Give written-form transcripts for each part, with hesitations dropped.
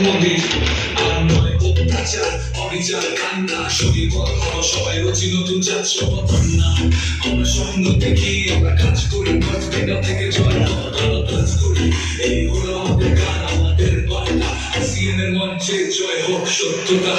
মন্দির। আর নয় অত্যাচার, অবিচার, কান্না, শরীর সবাই রচি নতুন চাঁদ সমাধান না। আমরা স্বপ্ন দেখি, আমরা কাজ করি, প্রত্যেকটা থেকে জয় কাজ করি। এই হলো আমাদের গান, আমাদের বার্তা। সিএনের মঞ্চে জয় হোক সত্যতা।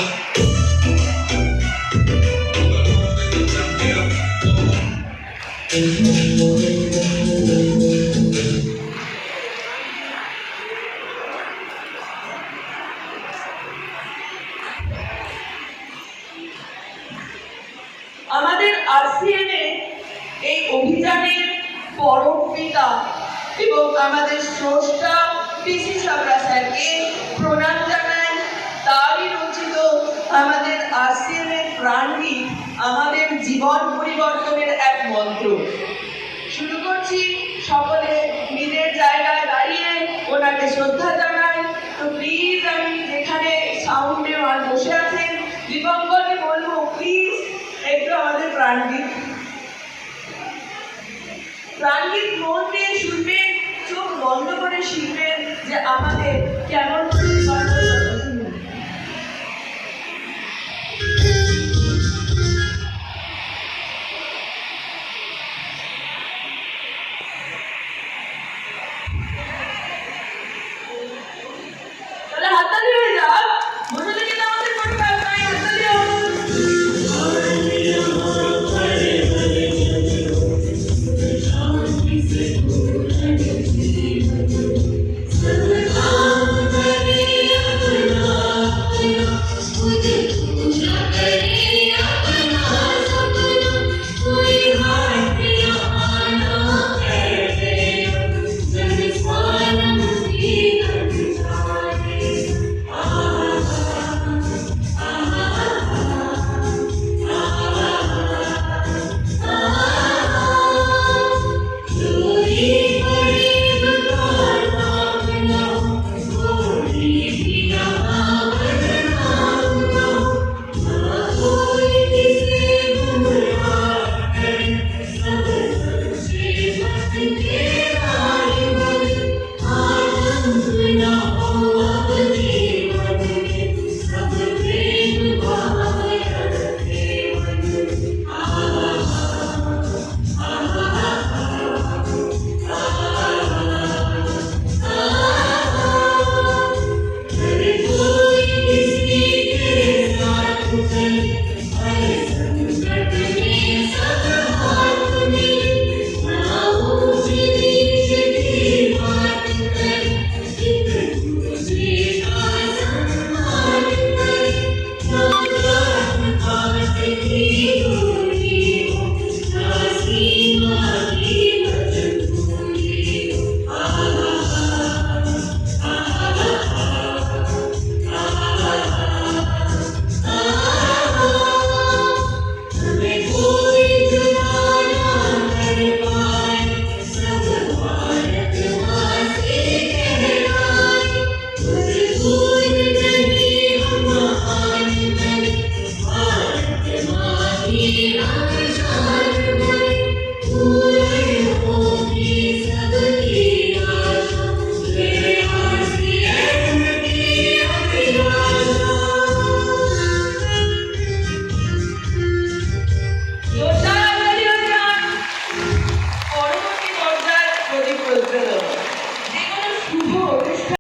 আমাদের আরসিএনে এই অভিযানের পরম পিতা এবং আমাদের স্রষ্টা পিসি সাবরা স্যারকে প্রণাম জানাই। তারই রচিত আমাদের আরসিএনের প্রাণগীত আমাদের জীবন পরিবর্তনের এক মন্ত্র। শুরু করছি সকলে নিজের জায়গায় দাঁড়িয়ে ওনাকে শ্রদ্ধা জানাই। তো প্লিজ আমি যেখানে সাউন্ডে বসে আছেন দীপঙ্করকে বলবো প্লিজ একটু আমাদের প্রাণগীত মন দিয়ে শুনবেন, চোখ বন্ধ করে শিখবেন যে আমাদের